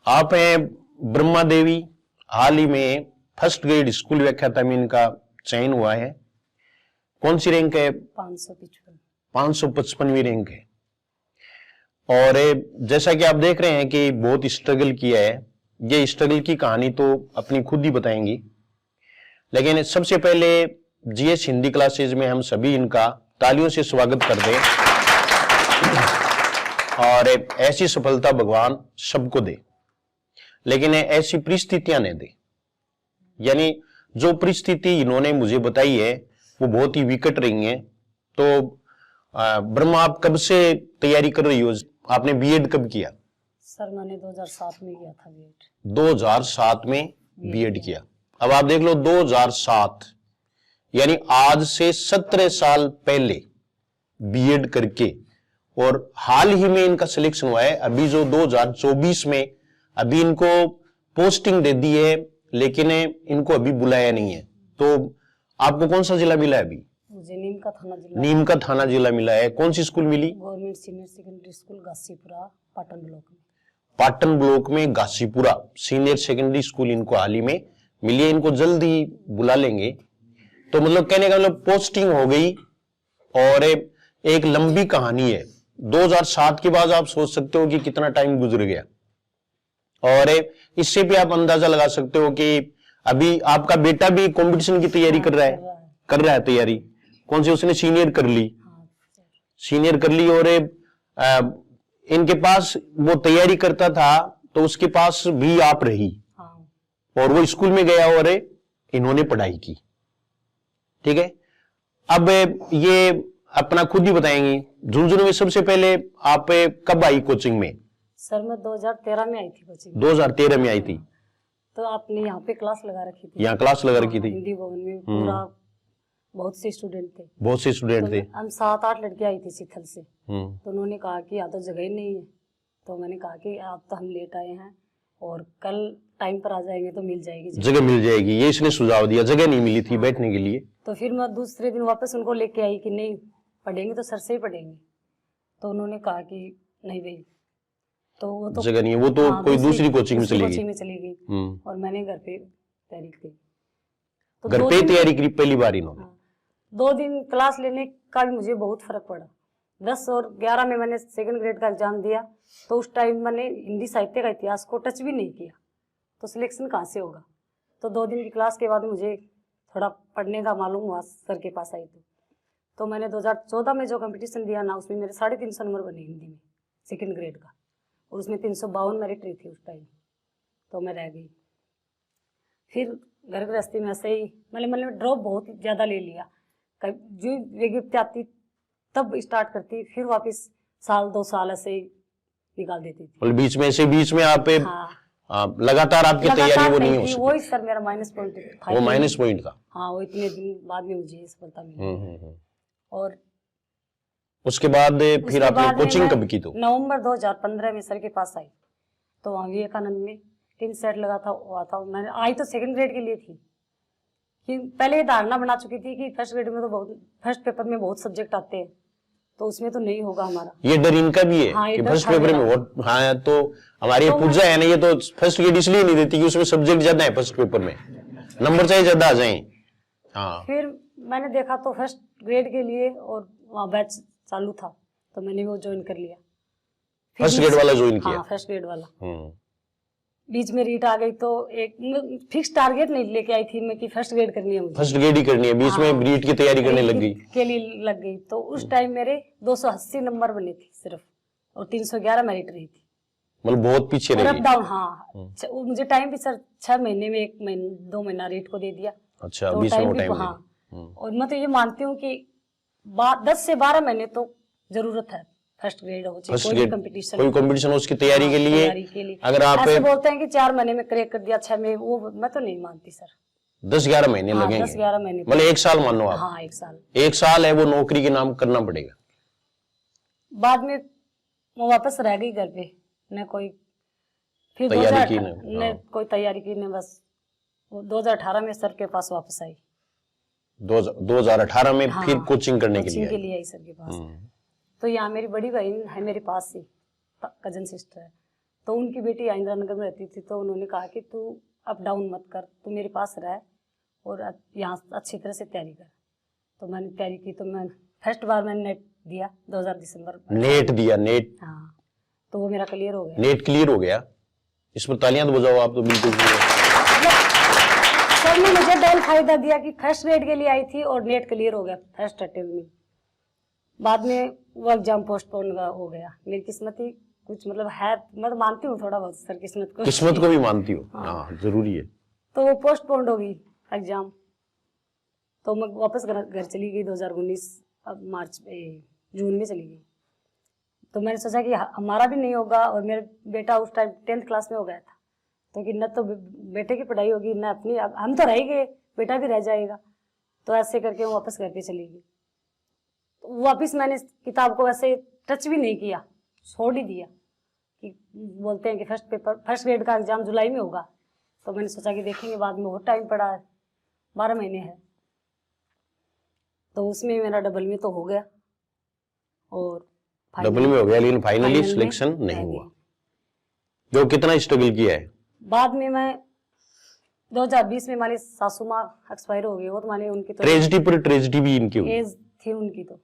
आप हैं ब्रह्मा देवी, हाल ही में फर्स्ट ग्रेड स्कूल व्याख्याता में इनका चयन हुआ है। कौन सी रैंक है? 555वीं रैंक है। और जैसा कि आप देख रहे हैं कि बहुत स्ट्रगल किया है। ये स्ट्रगल की कहानी तो अपनी खुद ही बताएंगी, लेकिन सबसे पहले जीएस हिंदी क्लासेज में हम सभी इनका तालियों से स्वागत करते हैं और ऐसी सफलता भगवान सबको दे, लेकिन ऐसी परिस्थितियां नहीं दे। यानी जो परिस्थिति इन्होंने मुझे बताई है वो बहुत ही विकट रही है। तो ब्रह्मा, आप कब से तैयारी कर रही हो? आपने बीएड कब किया? सर मैंने 2007 में किया था बीएड। 2007 में बीएड किया। अब आप देख लो 2007 यानी आज से 17 साल पहले बीएड करके, और हाल ही में इनका सिलेक्शन हुआ है। अभी जो 2024 में अभी इनको पोस्टिंग दे दी है, लेकिन इनको अभी बुलाया नहीं है। तो आपको कौन सा जिला मिला है अभी? मुझे नीम का थाना जिला। नीम का थाना जिला मिला है। कौन सी स्कूल मिली? Government senior secondary school Ghasipura, Patan block में। पाटन ब्लॉक में घासीपुरा सीनियर सेकेंडरी स्कूल इनको हाल ही में मिली है। इनको जल्दी बुला लेंगे। तो मतलब कहने का मतलब पोस्टिंग हो गई और एक लंबी कहानी है। 2007 के बाद आप सोच सकते हो कि कितना टाइम गुजर गया, और इससे भी आप अंदाजा लगा सकते हो कि अभी आपका बेटा भी कंपटीशन की तैयारी कर रहा है तैयारी। कौन सी? उसने सीनियर कर ली। और इनके पास वो तैयारी करता था तो उसके पास भी आप रही और वो स्कूल में गया और इन्होंने पढ़ाई की। ठीक है, अब ये अपना खुद ही बताएंगी। झुंझुनू में सबसे पहले आप कब आई कोचिंग में? सर मैं 2013 में आई थी कोचिंग। 2013 में आई थी। तो आपने यहाँ पे क्लास लगा रखी थी? यहाँ क्लास लगा रखी थी। हिंदी भवन में पूरा बहुत से स्टूडेंट थे। तो हम 7-8 लड़कियां आई थी सीथल से। तो उन्होंने कहा कि यहाँ तो जगह ही नहीं है। तो मैंने कहा कि आप तो हम लेट आए हैं और कल टाइम पर आ जाएंगे तो मिल जाएगी जगह मिल जाएगी। ये इसने सुझाव दिया, जगह नहीं मिली थी बैठने के लिए। तो फिर मैं दूसरे दिन वापस उनको लेके आई कि नहीं पढ़ेंगे तो सर से ही पढ़ेंगे। तो उन्होंने कहा कि नहीं भाई, तो वो तो जगह नहीं है, वो तो कोई दूसरी कोचिंग में चली गई। और मैंने घर पे तैयारी की। तो घर पे तैयारी की पहली बार इन्होंने। 2 दिन क्लास लेने का भी मुझे बहुत फर्क पड़ा। 10 और 11 में मैंने सेकंड ग्रेड का एग्जाम दिया। तो उस टाइम मैंने हिंदी साहित्य का इतिहास को टच भी नहीं किया, तो सिलेक्शन कहाँ से होगा। तो 2 दिन की क्लास के बाद मुझे थोड़ा पढ़ने का मालूम हुआ, सर के पास आई तो मैंने 2014 में जो कंपटीशन दिया ना, उसमें मेरे 350 नंबर बने हिंदी में सेकंड ग्रेड का, और उसमें 352 मेरिट रही थी उस टाइम। तो मैं रह गई। फिर घर गृहस्थी में ऐसे ही मैंने ड्रॉप बहुत ज़्यादा ले लिया। जो विज्ञप्ति आती तब स्टार्ट करती, फिर वापस 1-2 साल ऐसे ही निकाल देती थी। बीच में आप लगातार आपकी तैयारी वो नहीं हो सकी। वही सर मेरा माइनस पॉइंट था। वो माइनस पॉइंट था। हाँ, वो इतने दिन बाद में मुझे सफलता मिली। और उसके बाद फिर आपने कोचिंग कब की? तो नवंबर 2015 में सर के पास आई। तो वहाँ विवेकानंद में 3 सेट लगा था। मैंने आई तो सेकंड ग्रेड के लिए थी कि पहले ये धारणा बना चुकी थी कि फर्स्ट ग्रेड में तो फर्स्ट पेपर में बहुत सब्जेक्ट आते हैं, तो उसमें तो नहीं होगा हमारा। ये डर इनका भी है। हाँ, कि फर्स्ट पेपर में बहुत। हाँ, तो हमारी पूजा है ना, ये तो फर्स्ट ग्रेड इसलिए नहीं देती कि उसमें सब्जेक्ट ज्यादा है, फर्स्ट पेपर में नंबर चाहे ज्यादा आ जाए। हाँ, फिर मैंने देखा तो फर्स्ट ग्रेड के लिए और वहाँ बैच चालू था, तो मैंने वो ज्वाइन कर लिया। फर्स्ट ग्रेड वाला ज्वाइन किया? हाँ, फर्स्ट ग्रेड वाला। बीच में रीट आ गई तो एक फिक्स टारगेट नहीं लेके आई थी मैं कि फर्स्ट ग्रेड करनी है मुझे, फर्स्ट ग्रेड ही करनी है। बीच में रीट की तैयारी करने लग गई के लिए लग गई। तो उस टाइम मेरे 280 नंबर बने थे सिर्फ, और 311 मेरिट रही थी। मतलब बहुत पीछे रह गई। Up down. हाँ, मुझे टाइम भी सर 6 महीने में 2 महीना रीट को दे दिया। अच्छा, तो बीच में टाइम। हाँ, और मैं तो ये मानती हूँ कि 10 से 12 महीने तो जरूरत है फर्स्ट ग्रेड हो चाहे कोई कंपटीशन हो उसकी तैयारी के लिए। अगर आप ऐसे बोलते हैं कि 4 महीने में क्रैक कर दिया, 6 में, वो मैं तो नहीं मानती सर। 10-11 महीने लगेंगे। 10-11 महीने मतलब 1 साल मानो आप। हाँ, 1 साल। 1 साल है वो नौकरी के नाम करना पड़ेगा। बाद में वो वापस रह गई घर पे, न कोई फिर तैयारी की न कोई तैयारी की न, बस 2018 में सर के पास वापस आई। 2018 में फिर कोचिंग करने के लिए आई सर के पास। तो यहाँ मेरी बड़ी बहन है मेरे पास ही, कजन सिस्टर है। तो उनकी बेटी इंदिरा नगर में रहती थी, तो उन्होंने कहा कि तू अप डाउन मत कर, तू मेरे पास रह और यहाँ अच्छी तरह से तैयारी कर। तो मैंने तैयारी की, तो मैं फर्स्ट बार मैंने नेट दिया 2000 दिसंबर में। नेट दिया? नेट? हाँ, तो वो मेरा क्लियर हो गया। नेट क्लियर हो गया? इस पर तालियां तो बजाओ आप तो बिल्कुल। सर ने मुझे डबल फायदा दिया कि फर्स्ट ग्रेड के लिए आई थी और नेट क्लियर हो गया फर्स्ट अटेम्प्ट में। बाद में वो एग्जाम पोस्टपोन हो गया। मेरी किस्मत ही कुछ मतलब है, मैं तो मानती हूँ थोड़ा बहुत सर किस्मत को। किस्मत को भी मानती हो? हाँ, जरूरी है। तो वो पोस्टपोन हो गई एग्जाम, तो मैं वापस घर चली गई 2019 अब जून में चली गई। तो मैंने सोचा कि हमारा भी नहीं होगा, और मेरा बेटा उस टाइम 10th क्लास में हो गया था, तो कि न तो बेटे की पढ़ाई होगी न अपनी, हम तो रह गए, बेटा भी रह जाएगा। तो ऐसे करके मैं वापस घर पे चली गई। तो वापस मैंने किताब को ऐसे टच भी नहीं किया, छोड़ ही दिया कि बोलते हैं कि फर्स्ट ग्रेड का एग्जाम जुलाई में होगा। तो मैंने सोचा कि देखेंगे बाद में, बहुत टाइम पड़ा है, 12 महीने है। तो उसमें मेरा डबल में तो हो गया, और डबल में हो गया, लेकिन फाइनली सिलेक्शन नहीं हुआ। जो कितना स्ट्रगल किया है? बाद में मैं 2020 में हमारी सासू माँ एक्सपायर हो गई। वो तो माने उनकी तो ट्रेजेडी पर ट्रेजेडी भी इनकी हुई। एज थी उनकी, तो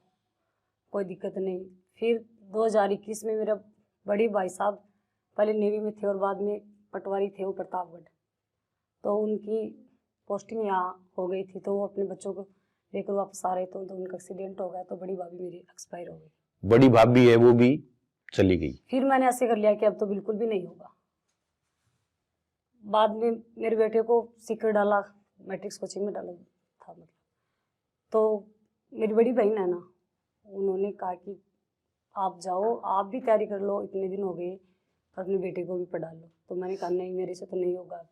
कोई दिक्कत नहीं। फिर 2021 में मेरा बड़ी भाई साहब पहले नेवी में थे और बाद में पटवारी थे वो प्रतापगढ़, तो उनकी पोस्टिंग यहाँ हो गई थी। तो वो अपने बच्चों को लेकर वापस आ रहे थे, तो उनका एक्सीडेंट हो गया, तो बड़ी भाभी मेरी एक्सपायर हो गई। बड़ी भाभी है वो भी चली गई। फिर मैंने ऐसे कर लिया कि अब तो बिल्कुल भी नहीं होगा। बाद में मेरे बेटे को सीकर डाला, मैट्रिक्स कोचिंग में डाला था मतलब। तो मेरी बड़ी बहन है ना, उन्होंने कहा कि आप जाओ, आप भी तैयारी कर लो, इतने दिन हो गए, अपने बेटे को भी पढ़ा लो। तो मैंने कहा नहीं, मेरे से तो नहीं होगा।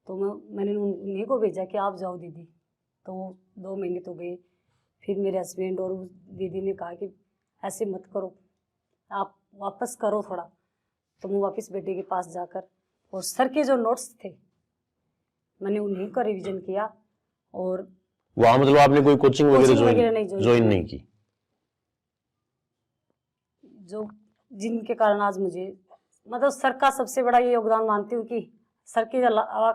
तो मैंने उन्हीं को भेजा कि आप जाओ दीदी। तो 2 महीने तो गए। फिर मेरे हस्बैंड और उस दीदी ने कहा कि ऐसे मत करो, आप वापस करो थोड़ा। तो मैं वापस बेटे के पास जाकर, और सर के जो नोट्स थे मैंने उन्हीं का रिवीजन किया। और वहां मतलब आपने कोई कोचिंग वगैरह ज्वाइन नहीं की? जो जिनके कारण आज मुझे मतलब सर का सबसे बड़ा ये योगदान मानती हूँ कि सर के अलावा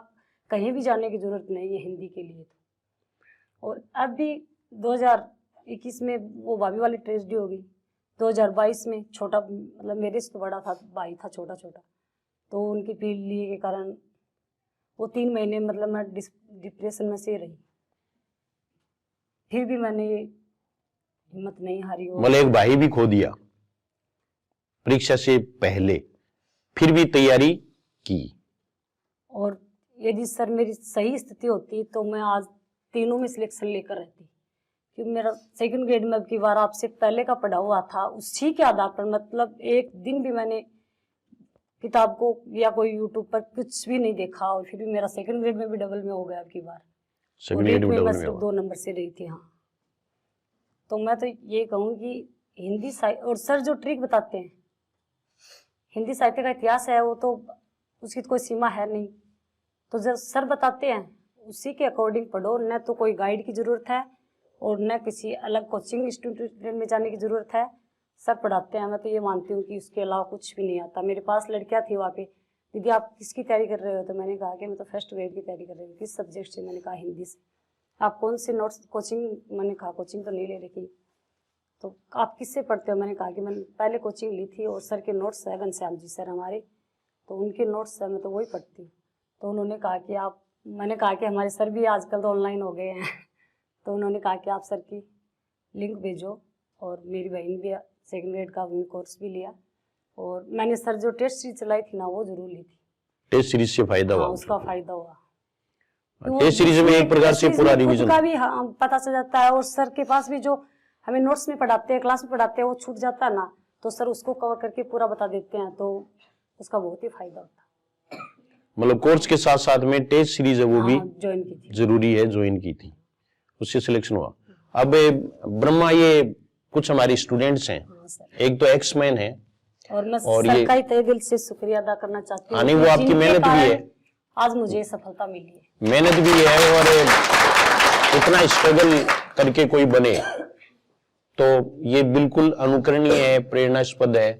कहीं भी जाने की जरूरत नहीं है हिंदी के लिए। तो और अब भी 2021 में वो भाभी वाली ट्रेजेडी हो गई। 2022 में छोटा मतलब मेरे से तो बड़ा था, भाई था छोटा छोटा, तो उनकी पीढ़ लिए के कारण वो 3 महीने मतलब मैं डिप्रेशन में से रही। फिर भी मैंने हिम्मत नहीं हारी। मतलब एक भाई भी खो दिया परीक्षा से पहले, फिर भी तैयारी की। और यदि सर मेरी सही स्थिति होती तो मैं आज तीनों में सिलेक्शन लेकर रहती, क्योंकि मेरा सेकंड ग्रेड में अब की बार आपसे पहले का पढ़ा हुआ था, उसी के आधार पर मतलब एक दिन भी मैंने किताब को या कोई यूट्यूब पर कुछ भी नहीं देखा, और फिर भी मेरा सेकंड ग्रेड में भी डबल में हो गया अब की बार। सेकंड ग्रेड में डबल में सिर्फ 2 नंबर से रही थी। हाँ, तो मैं तो ये कहूँ कि हिंदी साहित्य, और सर जो ट्रिक बताते हैं, हिंदी साहित्य का इतिहास है वो तो उसकी तो कोई सीमा है नहीं। तो जब सर बताते हैं उसी के अकॉर्डिंग पढ़ो, न तो कोई गाइड की ज़रूरत है और न किसी अलग कोचिंग इंस्टीट्यूट में जाने की ज़रूरत है। सर पढ़ाते हैं, मैं तो ये मानती हूँ कि उसके अलावा कुछ भी नहीं आता। मेरे पास लड़कियाँ थी वहाँ पे, दीदी आप किसकी तैयारी कर रहे हो? तो मैंने कहा कि मैं तो फर्स्ट ग्रेड की तैयारी कर रही हूँ। किस सब्जेक्ट से? मैंने कहा हिंदी से। आप कौन से नोट्स कोचिंग? मैंने कहा कोचिंग तो नहीं ले रखी। तो आप किससे पढ़ते हो? मैंने कहा कि मैंने पहले कोचिंग ली थी और सर के नोट्स है घनश्याम जी सर हमारे, तो उनके नोट्स है, मैं तो वही पढ़ती हूँ। तो उन्होंने कहा कि आप, मैंने कहा कि हमारे सर भी आजकल तो ऑनलाइन हो गए हैं तो उन्होंने कहा कि आप सर की लिंक भेजो। और मेरी बहन भी सेकंड ग्रेड का कोर्स भी लिया, और मैंने सर जो टेस्ट सीरीज चलाई थी ना वो जरूर ली थी। टेस्ट सीरीज से फायदा हुआ? उसका फायदा हुआ। टेस्ट सीरीज में एक प्रकार से पूरा रिवीजन का भी पता चल जाता है, और सर के पास भी जो हमें नोट्स में पढ़ाते हैं, क्लास में पढ़ाते हैं, वो छूट जाता है ना, तो सर उसको कवर करके पूरा बता देते हैं, तो उसका बहुत ही फायदा होता है। मतलब कोर्स के साथ साथ में टेस्ट सीरीज है वो भी ज्वाइन की थी, जरूरी है, ज्वाइन की थी, उससे सिलेक्शन हुआ। अब ब्रह्मा, ये कुछ हमारे स्टूडेंट्स हैं, एक तो एक्समैन है, और मैं सर का ही तहे दिल से शुक्रिया अदा करना चाहती हूँ। वो आपकी मेहनत भी है, आज मुझे सफलता मिली है। मेहनत भी है, और इतना स्ट्रगल करके कोई बने तो ये बिल्कुल अनुकरणीय है, प्रेरणास्पद है।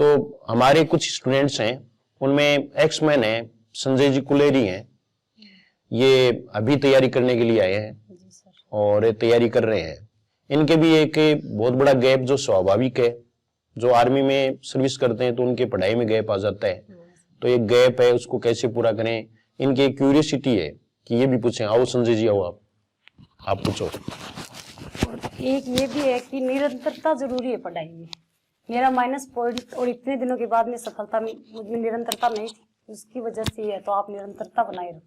तो हमारे कुछ स्टूडेंट्स हैं, उनमें एक्समैन है, संजय जी कुलेरी हैं, ये अभी तैयारी करने के लिए आए हैं जी सर। और ये तैयारी कर रहे हैं। इनके भी एक बहुत बड़ा गैप जो स्वाभाविक है, जो आर्मी में सर्विस करते हैं तो उनके पढ़ाई में गैप आ जाता है, तो एक गैप है, उसको कैसे पूरा करें, इनकी एक क्यूरियोसिटी है कि ये भी पूछें। आओ संजय जी, आओ आप पूछो। और एक ये भी है कि निरंतरता जरूरी है पढ़ाई में। मेरा माइनस पॉइंट और इतने दिनों के बाद में सफलता में मुझमें निरंतरता नहीं थी, उसकी वजह से ये है, तो आप निरंतरता बनाए रखो।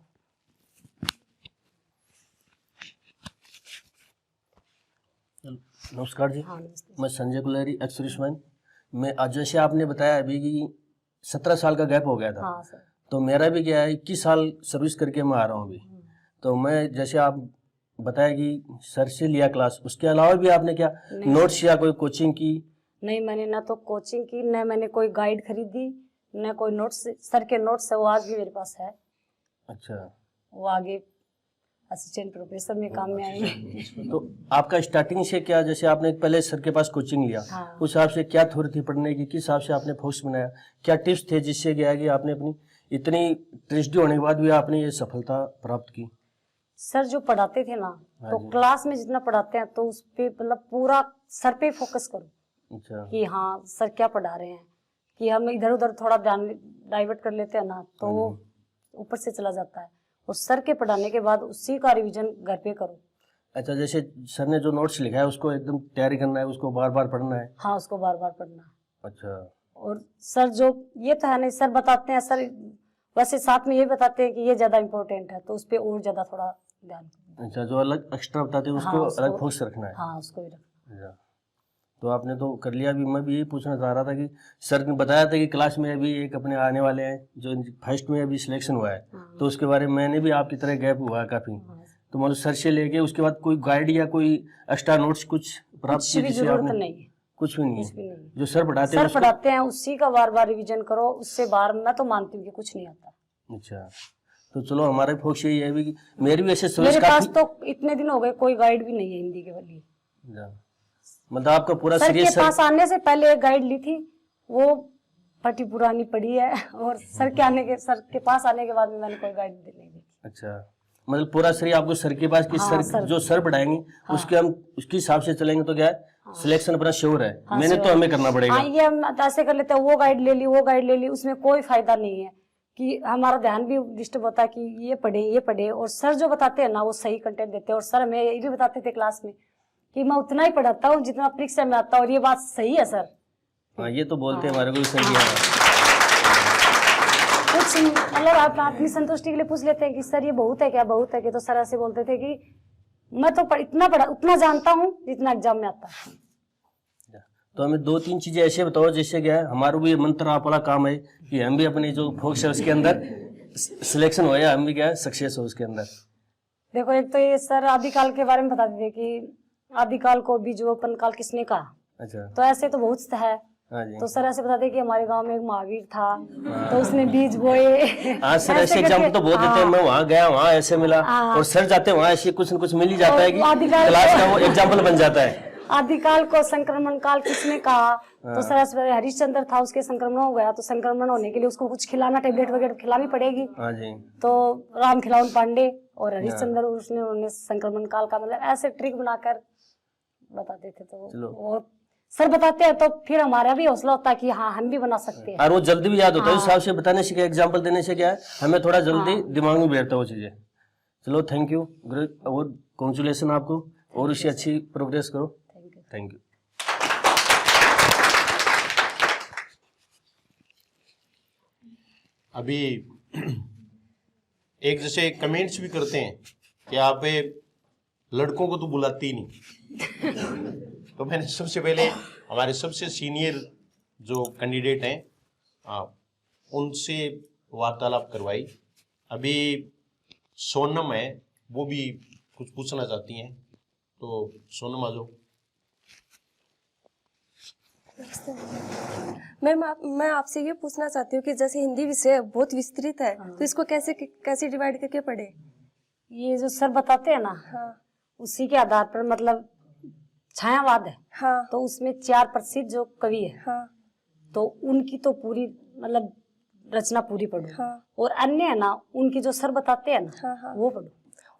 नमस्कार जी। हाँ नमस्ते। मैं संजय कुलेरी, एक्स सर्विसमैन। मैं आज जैसे आपने बताया अभी कि 17 साल का गैप हो गया था, हाँ सर। तो मेरा भी क्या है 21 साल सर्विस करके मैं आ रहा हूँ अभी। तो मैं जैसे आप बताया कि सर से लिया क्लास, उसके अलावा भी आपने क्या नोट्स या कोई कोचिंग की? नहीं, मैंने ना तो कोचिंग की, न मैंने कोई गाइड खरीदी, न कोई नोट्स। सर के नोट्स है वो आज भी मेरे पास है। अच्छा, वो आगे असिस्टेंट प्रोफेसर में काम में आएंगे। तो आपका स्टार्टिंग से क्या, जैसे आपने पहले सर के पास कोचिंग लिया, हाँ। उस हिसाब से क्या थोड़ी थी पढ़ने की, किस हिसाब से आपने फोकस बनाया, क्या टिप्स थे जिससे क्या है कि आपने अपनी इतनी ट्रेजेडी होने के बाद भी आपने ये सफलता प्राप्त की? सर जो पढ़ाते थे ना, तो क्लास में जितना पढ़ाते हैं तो उस पे मतलब पूरा सर पे फोकस करो। अच्छा, कि हाँ सर क्या पढ़ा रहे हैं, कि हम इधर उधर थोड़ा ध्यान डाइवर्ट कर लेते हैं ना, तो वो ऊपर से चला जाता है। और सर के पढ़ाने के बाद उसी का रिवीजन घर पे करो। अच्छा, जैसे सर ने जो नोट्स लिखा है उसको एकदम तैयारी करना है, उसको बार बार पढ़ना है? हाँ, उसको बार बार पढ़ना है। अच्छा, और सर जो ये तो है नहीं, सर बताते हैं, सर वैसे साथ में ये बताते हैं कि ये ज्यादा इम्पोर्टेंट है, तो उस पर और ज्यादा थोड़ा ध्यान। अच्छा, जो अलग एक्स्ट्रा बताते हैं उसको हाँ, अलग फोकस रखना है। हाँ उसको भी रखना। अच्छा, तो आपने तो कर लिया। अभी मैं भी यही पूछना चाह रहा था कि सर ने बताया था कि क्लास में अभी एक अपने आने वाले हैं जो फर्स्ट में अभी सिलेक्शन हुआ है, तो उसके बारे में मैंने भी आपकी तरह गैप हुआ है काफ़ी, तो मतलब सर से लेके उसके बाद कोई गाइड या कोई एक्स्ट्रा नोट्स कुछ प्राप्त किए जिससे जरूरत आपने? नहीं है, कुछ भी नहीं कुछ भी है, नहीं। जो सर पढ़ाते हैं सर पढ़ाते हैं उसी का बार बार रिवीजन करो, उससे बाहर मैं तो मानती हूँ कि कुछ नहीं आता। अच्छा, तो चलो हमारा फोकस यही है भी कि मेरी भी ऐसे मेरे सर्विस पास तो इतने दिन हो गए कोई गाइड भी नहीं है हिंदी के लिए। मतलब आपका पूरा सर के सीरियस पास आने से पहले एक गाइड ली थी, वो फटी पुरानी पड़ी है, और सर के पास आने के बाद में मैंने कोई गाइड नहीं देखी। अच्छा, मतलब पूरा शरीर आपको सर के पास कि हाँ, सर जो सर पढ़ाएंगे उसके हम उसके हिसाब से चलेंगे तो क्या है सिलेक्शन अपना श्योर है। मैंने तो हमें करना पड़ेगा। हाँ, ये हम ऐसे कर लेते हैं, वो गाइड ले ली, वो गाइड ले ली, उसमें कोई फायदा नहीं है, कि हमारा ध्यान भी डिस्टर्ब होता है कि ये पढ़े। और सर जो बताते हैं ना वो सही कंटेंट देते हैं। और सर हमें ये भी बताते थे क्लास में कि मैं उतना ही पढ़ाता हूँ जितना परीक्षा में आता है, और ये बात सही है सर। हाँ, ये तो बोलते हैं हमारे को सही है। कुछ मतलब आप अपनी संतुष्टि के लिए पूछ लेते हैं कि सर ये बहुत है क्या, बहुत है क्या, तो सर ऐसे बोलते थे कि मैं तो उतना जानता हूँ जितना एग्जाम में आता है। तो हमें 2-3 चीजें ऐसे बताओ जिससे क्या है हमारा भी मंत्र आप वाला काम है कि हम भी अपने जो फोकस है उसके अंदर सिलेक्शन हो या हम भी क्या है सक्सेस हो उसके अंदर। देखो, एक तो ये सर आदिकाल के बारे में बताते थे कि आदिकाल को बीजोपन काल किसने कहा। अच्छा, तो ऐसे तो बहुत है। हाँ जी। तो सर ऐसे बताते कि हमारे गांव में एक महावीर था, तो उसने बीज बोए। हाँ सर, ऐसे एग्जाम्पल तो बहुत देते हैं। मैं वहाँ गया, वहाँ ऐसे मिला, और सर जाते हैं वहाँ ऐसे कुछ न कुछ मिल ही जाता है कि क्लास का वो एग्जाम्पल बन जाता है। आदिकाल को संक्रमण काल किसने कहा। तो सर ऐसे हरिश्चंद्र था, उसके संक्रमण हो गया, तो संक्रमण होने के लिए उसको कुछ खिलाना, टेबलेट वगैरह खिलानी पड़ेगी। हाँ जी। तो राम खिलावन पांडे और हरिश्चंद्र उन्होंने संक्रमण काल का मतलब ऐसे ट्रिक बनाकर बताते थे। तो वो सर बताते हैं तो फिर हमारा भी हौसला होता है कि हाँ हम भी बना सकते हैं, और वो जल्दी भी याद होता है। उस हिसाब से बताने से क्या, एग्जाम्पल देने से क्या है हमें थोड़ा जल्दी दिमाग में बैठता है वो चीजें। चलो, थैंक यू, ग्रेट, और कॉन्ग्रेचुलेशन आपको, और उससे अच्छी प्रोग्रेस करो। Thank you. अभी एक जैसे कमेंट्स भी करते हैं कि आप लड़कों को तो बुलाती ही नहीं। तो मैंने सबसे पहले हमारे सबसे सीनियर जो कैंडिडेट हैं उनसे वार्तालाप करवाई। अभी सोनम है, वो भी कुछ पूछना चाहती हैं, तो सोनम आ जाओ। मैं आपसे ये पूछना चाहती हूँ कि जैसे हिंदी विषय बहुत विस्तृत है, तो इसको कैसे डिवाइड करके पढ़े? ये जो सर बताते हैं ना, उसी के आधार पर मतलब छायावाद है। हाँ। तो उसमें 4 प्रसिद्ध जो कवि है, तो उनकी तो पूरी मतलब रचना पूरी पढ़ो। हाँ। और अन्य है ना, उनके जो सर बताते हैं ना, हाँ, हाँ। वो पढ़ो।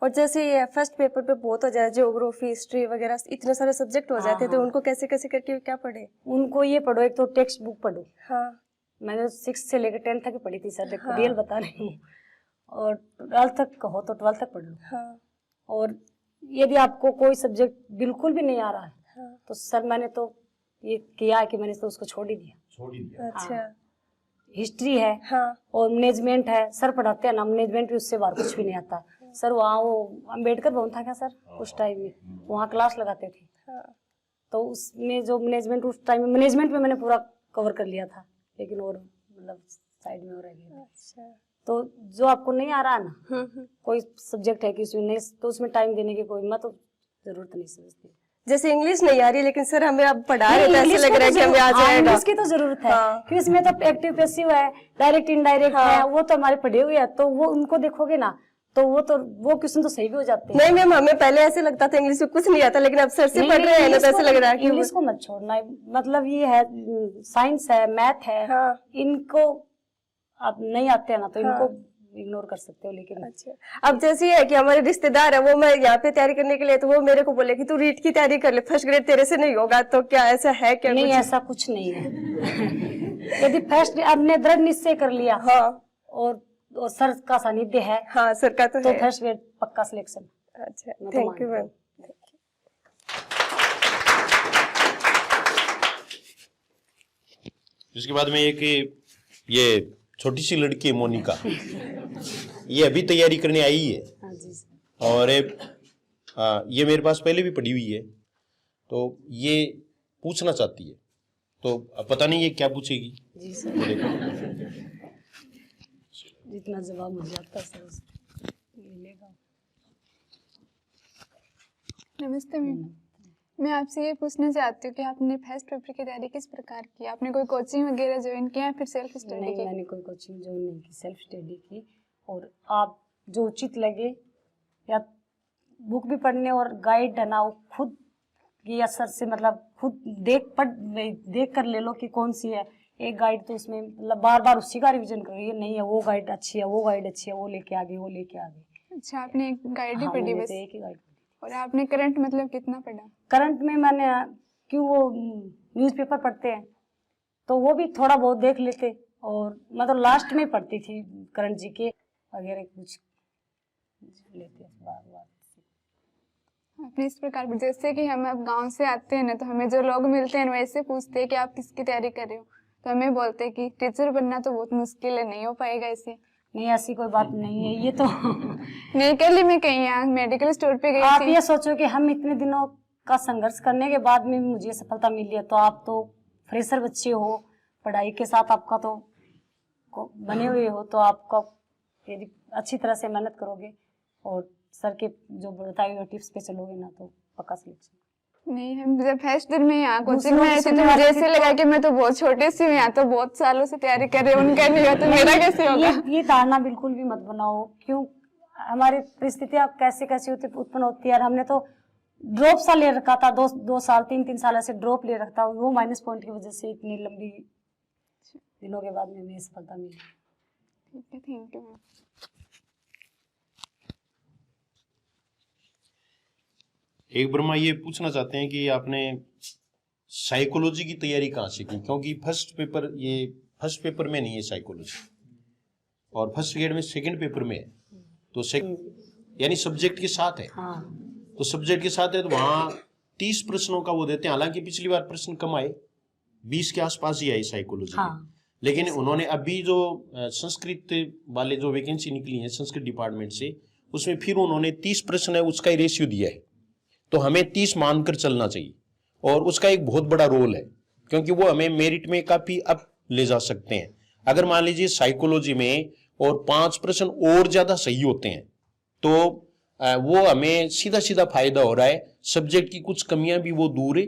और जैसे ये फर्स्ट पेपर पे बहुत हो जाए, ज्योग्राफी, हिस्ट्री वगैरह इतने सारे सब्जेक्ट हो जाते हैं, तो उनको कैसे कैसे करके क्या पढ़े? उनको ये पढ़ो, एक तो टेक्स्ट बुक पढ़ो। हाँ। मैंने 6 से लेकर 10 तक पढ़ी थी सर, देखो रियल बता रही हूँ। और 12 तक कहो तो 12 तक पढ़ लो। हाँ। और यदि आपको कोई सब्जेक्ट बिल्कुल भी नहीं आ रहा है, हाँ। तो सर मैंने तो ये किया है कि मैंने तो उसको छोड़ ही दिया। अच्छा। हिस्ट्री है हाँ। और मैनेजमेंट है, सर पढ़ाते हैं ना मैनेजमेंट भी, उससे बाहर कुछ भी नहीं आता। सर वहाँ वो अम्बेडकर भवन था क्या सर, उस टाइम में वहाँ क्लास लगाते थे। हाँ। तो उसमें जो मैनेजमेंट, उस टाइम में मैनेजमेंट में मैंने पूरा कवर कर लिया था, लेकिन और मतलब साइड में हो रह गया। अच्छा। तो जो आपको नहीं आ रहा है ना, कोई सब्जेक्ट है कि उसमें नहीं, तो उसमें टाइम देने की कोई मैं तो जरूरत नहीं समझती। जैसे इंग्लिश नहीं आ रही, लेकिन सर हमें अब पढ़ा रहे तो ऐसे इंग्लिश लग को रहा है तो कि हमें आ जरूर- हाँ, जाएगा। इंग्लिश की तो जरूरत है, हाँ। क्योंकि इसमें तो एक्टिव पैसिव है, डायरेक्ट इनडायरेक्ट है, वो तो हमारे पढ़े हुए हैं, तो वो उनको देखोगे ना तो वो क्वेश्चन तो सही भी हो जाते हैं। नहीं मैम, हमें पहले ऐसे लगता था इंग्लिश में कुछ नहीं आता, लेकिन अब सर से नहीं, पढ़ रहे हैं ना, तो ऐसे लग रहा है कि इंग्लिश को मत छोड़ना, मतलब ये है साइंस है, मैथ है, हाँ। इनको आप नहीं आते हैं ना, तो इनको इग्नोर कर सकते हो। लेकिन अच्छा, अब जैसे ये है कि हमारे रिश्तेदार है, वो मैं यहाँ पे तैयारी करने के लिए, तो वो मेरे को बोले कि तू रीट की तैयारी कर ले, फर्स्ट ग्रेड तेरे से नहीं होगा, तो क्या ऐसा है क्या? नहीं, कुछ? ऐसा कुछ नहीं है। यदि फर्स्ट आपने दृढ़ निश्चय कर लिया, हाँ। और सर का सानिध्य है, हाँ सर का तो है। फर्स्ट ग्रेड पक्का सिलेक्शन। अच्छा, मैं तो थैंक यू मानती मैम। इसके बाद में एक ये छोटी सी लड़की है मोनिका, ये अभी तैयारी करने आई है। हाँ जी सर। और ये मेरे पास पहले भी पढ़ी हुई है, तो ये पूछना चाहती है, तो अब पता नहीं ये क्या पूछेगी। जी सर, वो देखो। जितना जवाब मुझे आता है सर मिलेगा। नमस्ते मैम, मैं आपसे ये पूछना चाहती हूँ कि आपने फर्स्ट पेपर की तैयारी किस प्रकार की? आपने कोई कोचिंग वगैरह ज्वाइन किया या फिर सेल्फ स्टडी नहीं, की? मैंने कोई कोचिंग ज्वाइन नहीं की, सेल्फ स्टडी की। और आप जो उचित लगे, या बुक भी पढ़ने और गाइड है ना, वो खुद की असर से, मतलब खुद देख कर ले लो कि कौन सी है। एक गाइड तो उसमें मतलब बार बार उसी का रिवीजन करो, ये नहीं है वो गाइड अच्छी है, वो गाइड अच्छी है, वो लेके आ गई। अच्छा, आपने एक गाइड ही हाँ, पढ़ी मैंने बस? तो एक ही गाइड पढ़ी। और आपने करंट मतलब कितना पढ़ा? करंट में मैंने क्यों वो न्यूज़पेपर पढ़ते हैं, तो वो भी थोड़ा बहुत देख लेते, और मतलब लास्ट में पढ़ती थी करंट जीके वगैरह कुछ लेते बार। आपने इस प्रकार, जैसे कि हम अब गांव से आते हैं ना, तो हमें जो लोग मिलते हैं वैसे पूछते हैं कि आप किसकी तैयारी कर रहे हो, तो हमें बोलते हैं कि टीचर बनना तो बहुत मुश्किल है, नहीं हो पाएगा ऐसे। नहीं, ऐसी कोई बात नहीं है, ये तो नहीं, कल ही मैं कहीं यहाँ मेडिकल स्टोर पे गई आप थी। ये सोचो कि हम इतने दिनों का संघर्ष करने के बाद में मुझे सफलता मिली है, तो आप तो फ्रेशर बच्चे हो, पढ़ाई के साथ आपका तो बने हुए हो, तो आपका यदि अच्छी तरह से मेहनत करोगे और सर के जो बताए हुए टिप्स पे चलोगे ना, तो पक्का सिलेक्शन। नहीं, हम जब फर्स्ट दिन में यहाँ कोचिंग दूसरों में आई की थी, तो सुनने मुझे वाली ऐसे लगा कि मैं तो बहुत छोटी सी हूँ, यहाँ तो बहुत सालों से तैयारी कर रही हूँ, उनका नहीं हुआ तो मेरा कैसे होगा? ये धारणा बिल्कुल भी मत बनाओ, क्यों हमारी परिस्थितियां कैसे कैसे उत्पन्न होती है। और हमने तो ड्रॉप सा ले रखा था, 2 साल 3 साल ऐसे ड्रॉप ले रखा था, वो माइनस पॉइंट की वजह से इतनी लंबी दिनों के बाद में हमें सफलता मिली। ठीक है, थैंक यू मैम। एक ब्रह्मा ये पूछना चाहते हैं कि आपने साइकोलॉजी की तैयारी कहाँ से की, क्योंकि फर्स्ट पेपर में नहीं है साइकोलॉजी, और फर्स्ट ग्रेड में सेकंड पेपर में है, तो यानी सब्जेक्ट के साथ है। हाँ, तो सब्जेक्ट के साथ है, तो वहाँ 30 प्रश्नों का वो देते हैं। हालांकि पिछली बार प्रश्न कम आए, 20 के आसपास ही आई साइकोलॉजी हाँ। के, लेकिन उन्होंने अभी जो संस्कृत वाले जो वैकेंसी निकली है संस्कृत डिपार्टमेंट से, उसमें फिर उन्होंने 30 प्रश्न है उसका ही रेशियो दिया है, तो हमें 30 मानकर चलना चाहिए। और उसका एक बहुत बड़ा रोल है, क्योंकि वो हमें मेरिट में काफी अप ले जा सकते हैं। अगर मान लीजिए साइकोलॉजी में और 5 प्रश्न और ज्यादा सही होते हैं, तो वो हमें सीधा सीधा फायदा हो रहा है, सब्जेक्ट की कुछ कमियां भी वो दूर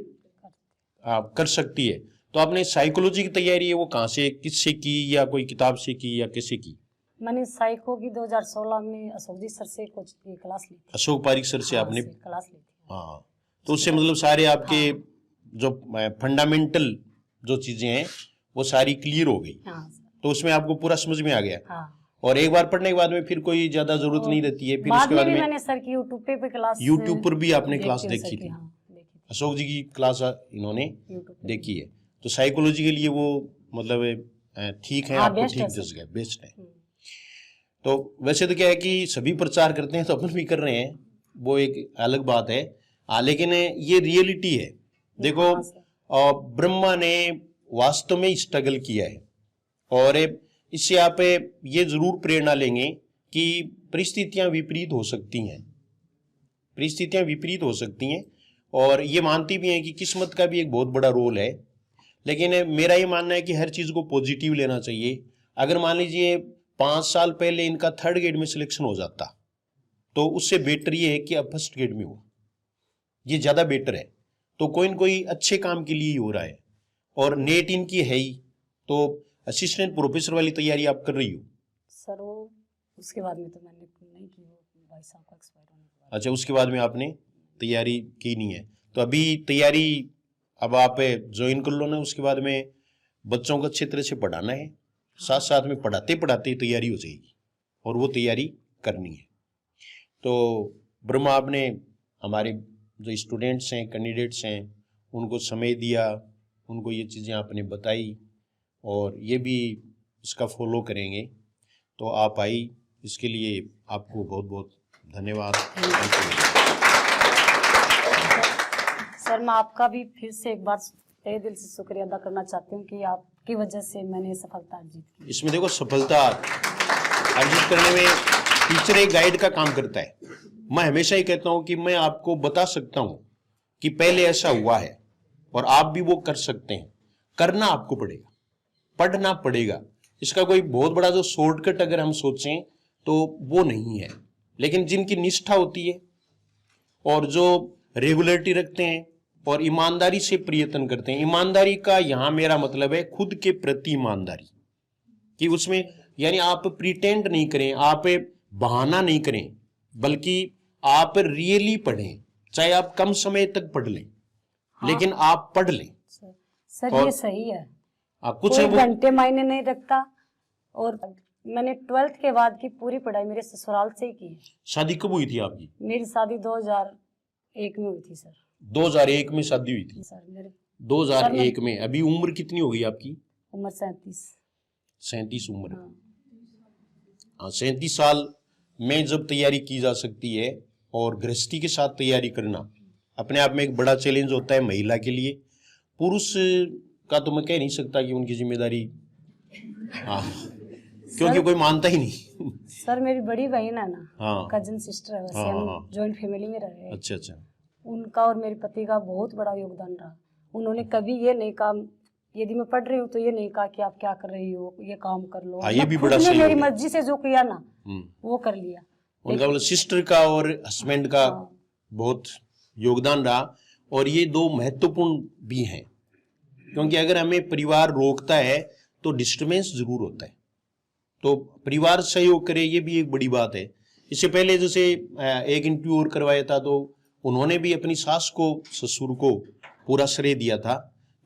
कर सकती है। तो आपने साइकोलॉजी की तैयारी है वो कहाँ से, किससे की, या कोई किताब से की, या कैसे की? मैंने साइको की 2016 में अशोक जी सर से क्लास ली थी। अशोक पारिक सर से आपने क्लास ली थी। हाँ, तो उससे मतलब सारे आपके जो फंडामेंटल जो चीजें हैं वो सारी क्लियर हो गई, हाँ सर। तो उसमें आपको पूरा समझ में आ गया। हाँ। और एक बार पढ़ने के बाद में फिर कोई ज्यादा जरूरत नहीं रहती है, फिर बाद उसके में बाद भी में मैंने सर की यूट्यूब पे क्लास, यूट्यूब पर भी आपने क्लास देखी है देखी सर की, थी। हाँ, देखी थी अशोक जी की क्लास इन्होंने यूट्यूब पे। देखी है, तो साइकोलॉजी के लिए वो मतलब ठीक है, हाँ, आपको बेस्ट ठीक है सर। जच गया, बेस्ट है। तो वैसे तो क्या है कि सभी प्रचार करते हैं तो अपन भी कर रहे हैं, वो एक अलग बात है। लेकिन ये रियलिटी है। देखो हाँ सर। ब्रह्मा ने वास्तव में स्ट्रगल किया है, और इससे आप ये जरूर प्रेरणा लेंगे कि परिस्थितियां विपरीत हो सकती हैं, परिस्थितियां विपरीत हो सकती हैं, और ये मानती भी हैं कि किस्मत का भी एक बहुत बड़ा रोल है। लेकिन मेरा ये मानना है कि हर चीज को पॉजिटिव लेना चाहिए। अगर मान लीजिए 5 साल पहले इनका 3rd ग्रेड में सिलेक्शन हो जाता, तो उससे बेटर ये है कि अब 1st ग्रेड में हो, ये ज्यादा बेटर है। तो कोई न कोई अच्छे काम के लिए ही हो रहा है, और नेट इनकी है ही, तो असिस्टेंट प्रोफेसर वाली तैयारी आप कर रही हो। सर वो उसके बाद में तो मैंने नहीं की, वो भाई साहब का एक्सपायर होने के बाद। अच्छा, उसके बाद में आपने तैयारी की नहीं है, तो अभी तैयारी अब आप ज्वाइन कर लो ना। उसके बाद में बच्चों को अच्छी तरह से पढ़ाना है, साथ साथ में पढ़ाते पढ़ाते तैयारी हो जाएगी, और वो तैयारी करनी है। तो ब्रह्मा, आपने हमारे जो स्टूडेंट्स हैं, कैंडिडेट्स हैं, उनको समय दिया, उनको ये चीज़ें आपने बताई, और ये भी इसका फॉलो करेंगे। तो आप आई, इसके लिए आपको बहुत बहुत धन्यवाद। सर मैं आपका भी फिर से एक बार तहे दिल से शुक्रिया अदा करना चाहती हूँ कि आपकी वजह से मैंने सफलता अर्जित की। इसमें देखो, सफलता अर्जित करने में टीचर एक गाइड का काम करता है। मैं हमेशा ही कहता हूं कि मैं आपको बता सकता हूं कि पहले ऐसा हुआ है, और आप भी वो कर सकते हैं। करना आपको पड़ेगा, पढ़ना पड़ेगा। इसका कोई बहुत बड़ा जो शॉर्टकट अगर हम सोचें तो वो नहीं है। लेकिन जिनकी निष्ठा होती है, और जो रेगुलरिटी रखते हैं, और ईमानदारी से प्रयत्न करते हैं। ईमानदारी का यहां मेरा मतलब है खुद के प्रति ईमानदारी, कि उसमें यानी आप प्रिटेंड नहीं करें, आप बहाना नहीं करें, बल्कि आप रियली पढ़ें। चाहे आप कम समय तक पढ़ लें, लेकिन आप पढ़ लें। सर और ये सही है, कुछ कोई है वो, घंटे मायने नहीं रखता। और मैंने 12th के बाद की पूरी पढ़ाई मेरे ससुराल से ही की है। शादी कब हुई थी आपकी? मेरी शादी 2001 में हुई थी सर। 2001 में शादी हुई थी। सर मेरे 2001 में। अभी उम्र कितनी हो गई आपकी? उम्र 37। 37 उम्र। हाँ। 37 साल में जब तैयारी की जा सकती है, और गृहस्थी के साथ तैयारी करना अपने आप में एक बड़ा चैलेंज होता है महिला के लिए। पुरुष का तो मैं कह नहीं सकता कि उनकी जिम्मेदारी, हाँ, क्योंकि कोई मानता ही नहीं। सर मेरी बड़ी बहन है ना, हाँ, कजिन सिस्टर है, वैसे हाँ, हम हाँ। जॉइंट फैमिली में रहे हैं। अच्छा अच्छा। उनका और मेरे पति का बहुत बड़ा योगदान रहा। उन्होंने कभी ये नहीं कहा, यदि मैं पढ़ रही हूँ तो ये नहीं कहा कि आप क्या कर रही हो, ये काम कर लो। हाँ, ये मैं भी खुद बड़ा ने सही मेरी हो गया। मर्जी से जो किया ना वो कर लिया। उनका मतलब सिस्टर का और हस्बैंड का बहुत योगदान रहा, और ये दो महत्वपूर्ण भी हैं। क्योंकि अगर हमें परिवार रोकता है तो डिस्टर्बेंस जरूर होता है, तो परिवार सहयोग करे, ये भी एक बड़ी बात है। इससे पहले जैसे एक इंटरव्यू और करवाया था, तो उन्होंने भी अपनी सास को, ससुर को पूरा श्रेय दिया था,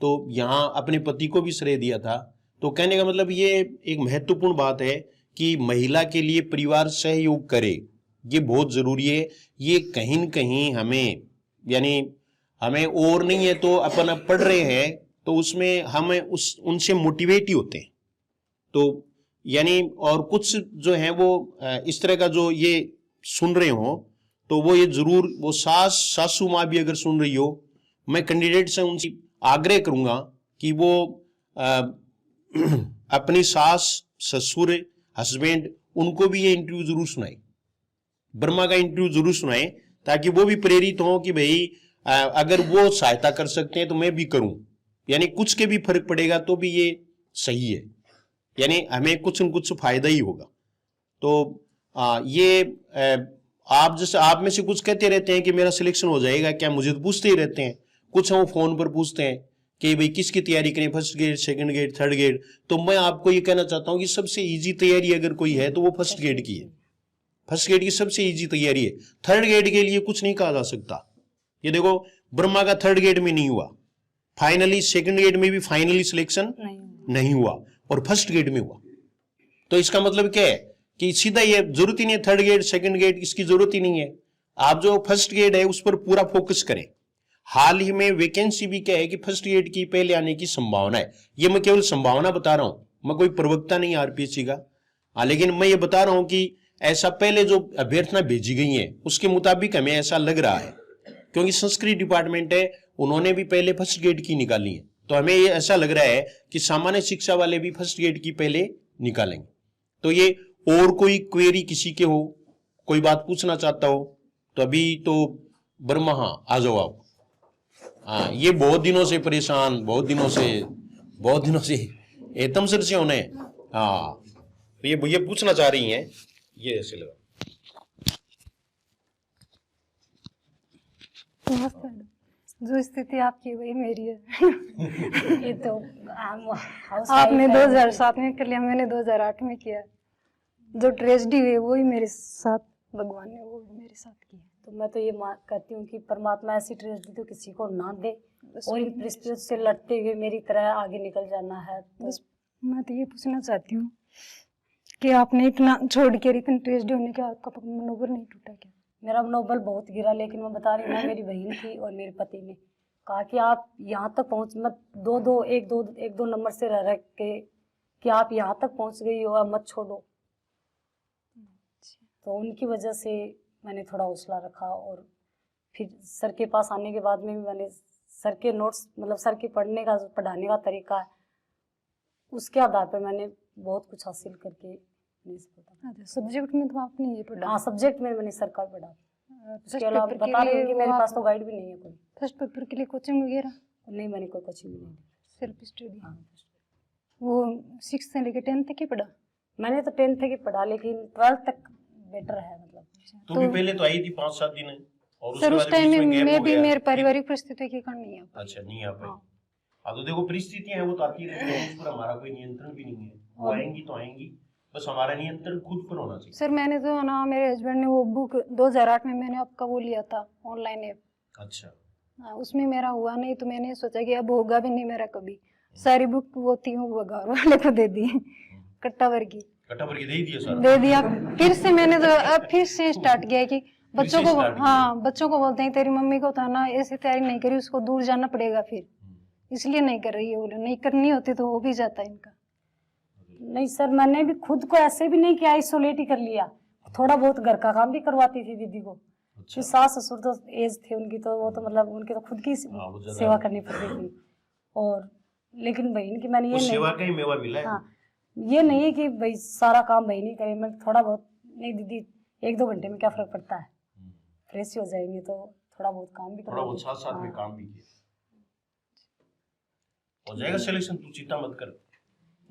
तो यहाँ अपने पति को भी श्रेय दिया था। तो कहने का मतलब ये एक महत्वपूर्ण बात है कि महिला के लिए परिवार सहयोग करे, ये बहुत जरूरी है। ये कहीं न कहीं हमें, यानी हमें और नहीं है तो अपन अब पढ़ रहे हैं तो उसमें हम उनसे मोटिवेट ही होते हैं। तो यानी और कुछ जो है वो इस तरह का जो ये सुन रहे हो, तो वो ये जरूर, वो सासू माँ भी अगर सुन रही हो, मैं कैंडिडेट से उनसे आग्रह करूंगा कि वो अपनी सास, ससुर, हस्बैंड, उनको भी ये इंटरव्यू जरूर सुनाए, ब्रह्मा का इंटरव्यू जरूर सुनाए, ताकि वो भी प्रेरित हो कि भाई अगर वो सहायता कर सकते हैं तो मैं भी करूं। यानी कुछ के भी फर्क पड़ेगा तो भी ये सही है, यानी हमें कुछ न कुछ फायदा ही होगा। तो ये आप जैसे आप में से कुछ कहते रहते हैं कि मेरा सिलेक्शन हो जाएगा क्या, मुझे तो पूछते ही रहते हैं। कुछ हम फोन पर पूछते हैं कि भाई किसकी तैयारी करें, 1st grade, 2nd grade, 3rd grade. तो मैं आपको ये कहना चाहता हूं कि सबसे इजी तैयारी अगर कोई है तो वो 1st ग्रेड की है। 1st ग्रेड की सबसे इजी तैयारी है। 3rd ग्रेड के लिए कुछ नहीं कहा जा सकता। ये देखो, ब्रह्मा का 3rd ग्रेड में नहीं हुआ, फाइनली 2nd ग्रेड में भी फाइनली सिलेक्शन नहीं हुआ और फर्स्ट ग्रेड में हुआ। तो इसका मतलब क्या है कि सीधा ये जरूरत ही नहीं है थर्ड ग्रेड सेकंड ग्रेड, इसकी जरूरत ही नहीं है। आप जो फर्स्ट ग्रेड है उस पर पूरा फोकस करें। हाल ही में वैकेंसी भी क्या है कि फर्स्ट ग्रेड की पहले आने की संभावना है। ये मैं केवल संभावना बता रहा हूं, मैं कोई प्रवक्ता नहीं आरपीएससी का, लेकिन मैं ये बता रहा हूं कि ऐसा पहले जो अभ्यर्थना भेजी गई है उसके मुताबिक हमें ऐसा लग रहा है, क्योंकि संस्कृत डिपार्टमेंट है उन्होंने भी पहले फर्स्ट ग्रेड की निकाली है, तो हमें ये ऐसा लग रहा है कि सामान्य शिक्षा वाले भी फर्स्ट ग्रेड की पहले निकालेंगे। तो ये और कोई क्वेरी किसी के हो, कोई बात पूछना चाहता हो तो अभी तो वर्मा, हाँ आ जाओ आप। हाँ, ये बहुत दिनों से परेशान, बहुत दिनों से एतम सर से होने, हाँ ये पूछना चाह रही हैं, ये ऐसे लगा। जो स्थिति आपकी वही मेरी है। ये तो आपने 2007 में कर लिया, मैंने 2008 में किया। जो ट्रेजेडी हुई वही मेरे साथ भगवान ने वो मेरे साथ की है। तो मैं तो ये कहती हूँ कि परमात्मा ऐसी ट्रेजेडी तो किसी को ना दे, और इन परिस्थितियों से लड़ते हुए मेरी तरह आगे निकल जाना है। बस मैं तो ये पूछना चाहती हूँ कि आपने इतना छोड़ के इतनी ट्रेजेडी होने के आपका मनोबल नहीं टूटा क्या? मेरा मनोबल बहुत गिरा, लेकिन मैं बता रही हूँ, मेरी बहन थी और मेरे पति ने कहा कि आप यहाँ तक पहुँच मत, एक दो नंबर से रह के कि आप यहाँ तक पहुँच गई हो, अब मत छोड़ो। तो उनकी वजह से मैंने थोड़ा हौसला रखा, और फिर सर के पास आने के बाद में भी मैंने सर के नोट्स, मतलब सर के पढ़ाने का तरीका है, उसके आधार पर मैंने बहुत कुछ हासिल करके सब्जेक्ट में तो आपने ये पढ़ा? हाँ, सब्जेक्ट में मैंने सर का पढ़ा। फर्स्ट उसके अलावा पेपर बता के रही हूँ लिए कि मेरे वो पास तो गाइड भी नहीं है कोई। फर्स्ट पेपर के लिए कोचिंग वगैरह नहीं, मैंने कोई कोचिंग नहीं ली। Self study? हाँ, वो 6 से लेकर 10 तक ही पढ़ा? मैंने तो 10th तक ही पढ़ा, लेकिन 12th तक बेटर है। मतलब तो भी पहले तो आई थी 5-7 दिन, और सर उस टाइम में मैं भी मेरे पारिवारिक पारिवारिक परिस्थिति के कारण नहीं आ पाई। अच्छा, नहीं आ पाई। हाँ, तो देखो परिस्थितियां हैं वो तो आती रहती हैं, उस पर हमारा कोई नियंत्रण भी नहीं है, वो आएंगी तो आएंगी, बस हमारा नियंत्रण खुद पर होना चाहिए। सर मैंने तो ना, मेरे हस्बैंड ने वो बुक 2008 में मैंने आपका वो लिया था ऑनलाइन ऐप। अच्छा, हाँ, उसमें मेरा हुआ नहीं, तो मैंने सोचा कि अब होगा भी नहीं मेरा कभी। सारी बुक वो थी वो घर वाले को दे दी, कट्टावर की दे दिया सारा, दे दिया। फिर से मैंने तो अब फिर से स्टार्ट किया कि बच्चों को, हाँ बच्चों को बोलते हैं तेरी मम्मी को था ना ऐसी तैयारी नहीं करी, उसको दूर जाना पड़ेगा, फिर इसलिए नहीं कर रही है। बोले नहीं करनी होती तो हो भी जाता इनका। नहीं सर, मैंने भी खुद को ऐसे भी नहीं किया, आइसोलेट ही कर लिया। थोड़ा बहुत घर का काम भी करवाती थी दीदी को। अच्छा। सास ससुर तो एज थे उनकी, तो वो तो मतलब उनकी तो खुद की सेवा करनी पड़ती थी। और लेकिन बहन की मैंने ये सेवा नहीं, का ही मेवा मिला है। हाँ, ये नहीं है कि भाई सारा काम बहन ही करे। मैं थोड़ा बहुत, नहीं दीदी 1-2 घंटे में क्या फर्क पड़ता है, फ्रेश हो जाएंगे तो थोड़ा बहुत काम भी थोड़ा बहुत साथ में काम भी किया, हो जाएगा सिलेक्शन, तू चिंता मत कर।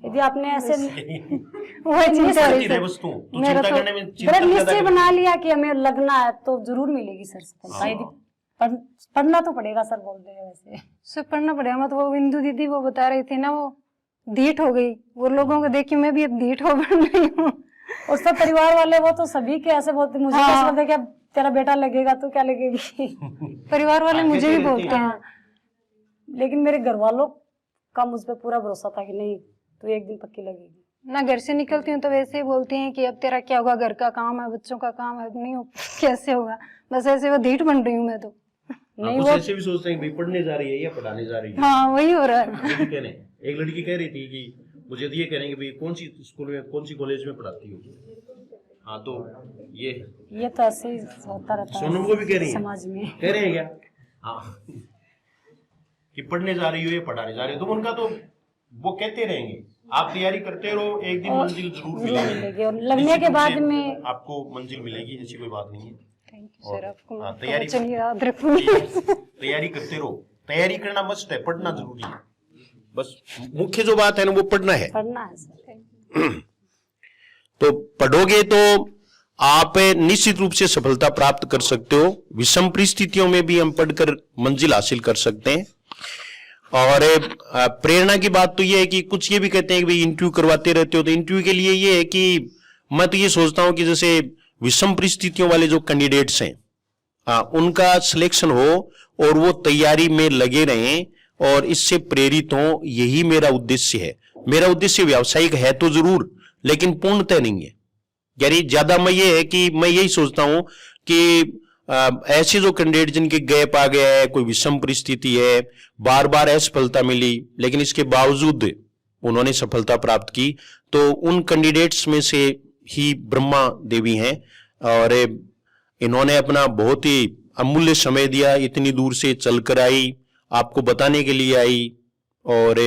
यदि आपने ऐसे वो चिंता करती रहे बस, तू मेरा चिंता तो करने में चिंता बड़ा निश्चय ज्यादा बना लिया कि हमें लगना है तो जरूर मिलेगी सर सफलता। यदि पढ़ना तो पड़ेगा सर, बोल रहे हैं वैसे सब पढ़ना पड़ेगा। मत वो बिंदु दीदी वो बता रही थी ना, वो ढीठ हो गई, वो लोगों को देख के मैं भी अब ढीठ हो बन रही हूँ। और सब परिवार वाले वो तो सभी के ऐसे बोलते, मुझे कैसे बोलते कि अब तेरा बेटा लगेगा तो क्या लगेगी। परिवार वाले मुझे भी बोलते हैं, लेकिन मेरे घर वालों का मुझ पर पूरा भरोसा था कि नहीं तो एक दिन पक्की लगेगी। ना घर से निकलती हूँ तो वैसे ही बोलते हैं कि अब तेरा क्या होगा, घर का काम है, बच्चों का काम है, अब नहीं हो कैसे होगा। बस ऐसे वो ढीठ बन रही हूँ मैं तो। नहीं, वो ऐसे भी सोचते हैं भाई पढ़ने जा रही है या पढ़ाने जा रही है। हाँ वही हो रहा है। एक लड़की कह रही थी कि मुझे तो ये कह रहे हैं कि भाई कौन सी स्कूल में, कौन सी कॉलेज में पढ़ाती हो। हाँ, तो ये तो ऐसे ही होता रहता है। सोनम को भी कह रही है, समाज में कह रहे हैं क्या? हाँ, कि पढ़ने जा रही हो या पढ़ाने जा रही हो, तो उनका तो वो कहते रहेंगे आप तैयारी करते रहो, एक दिन मंजिल जरूर मिलेगी, और लगने के बाद में आपको मंजिल मिलेगी, ऐसी कोई बात नहीं है। थैंक यू सर, आपको हाँ, तैयारी याद रखूंगी। तैयारी करते रहो, तैयारी करना मस्ट है, पढ़ना जरूरी है। बस मुख्य जो बात है ना वो पढ़ना है। पढ़ना है सर। तो पढ़ोगे तो आप निश्चित रूप से सफलता प्राप्त कर सकते हो। विषम परिस्थितियों में भी हम पढ़कर मंजिल हासिल कर सकते हैं। और प्रेरणा की बात तो ये है कि कुछ ये भी कहते हैं कि भाई इंटरव्यू करवाते रहते हो, तो इंटरव्यू के लिए ये है कि मैं तो ये सोचता हूं कि जैसे विषम परिस्थितियों वाले जो कैंडिडेट्स हैं उनका सिलेक्शन हो और वो तैयारी में लगे रहें और इससे प्रेरित हों, यही मेरा उद्देश्य है। मेरा उद्देश्य व्यावसायिक है तो जरूर, लेकिन पूर्णतः नहीं है। यानी ज्यादा मैं ये है कि मैं यही सोचता हूं कि ऐसे जो कैंडिडेट जिनके गैप आ गया है, कोई विषम परिस्थिति है, बार बार असफलता मिली, लेकिन इसके बावजूद उन्होंने सफलता प्राप्त की, तो उन कैंडिडेट्स में से ही ब्रह्मा देवी हैं। और इन्होंने अपना बहुत ही अमूल्य समय दिया, इतनी दूर से चलकर आई, आपको बताने के लिए आई, और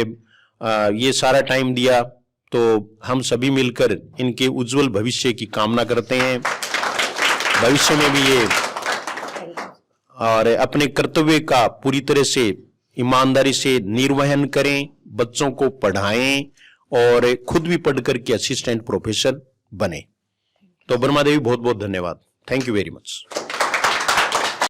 ये सारा टाइम दिया। तो हम सभी मिलकर इनके उज्जवल भविष्य की कामना करते हैं, भविष्य में भी ये और अपने कर्तव्य का पूरी तरह से ईमानदारी से निर्वहन करें, बच्चों को पढ़ाएं और खुद भी पढ़कर के असिस्टेंट प्रोफेसर बने। तो ब्रह्मा देवी बहुत बहुत धन्यवाद। Thank you very much.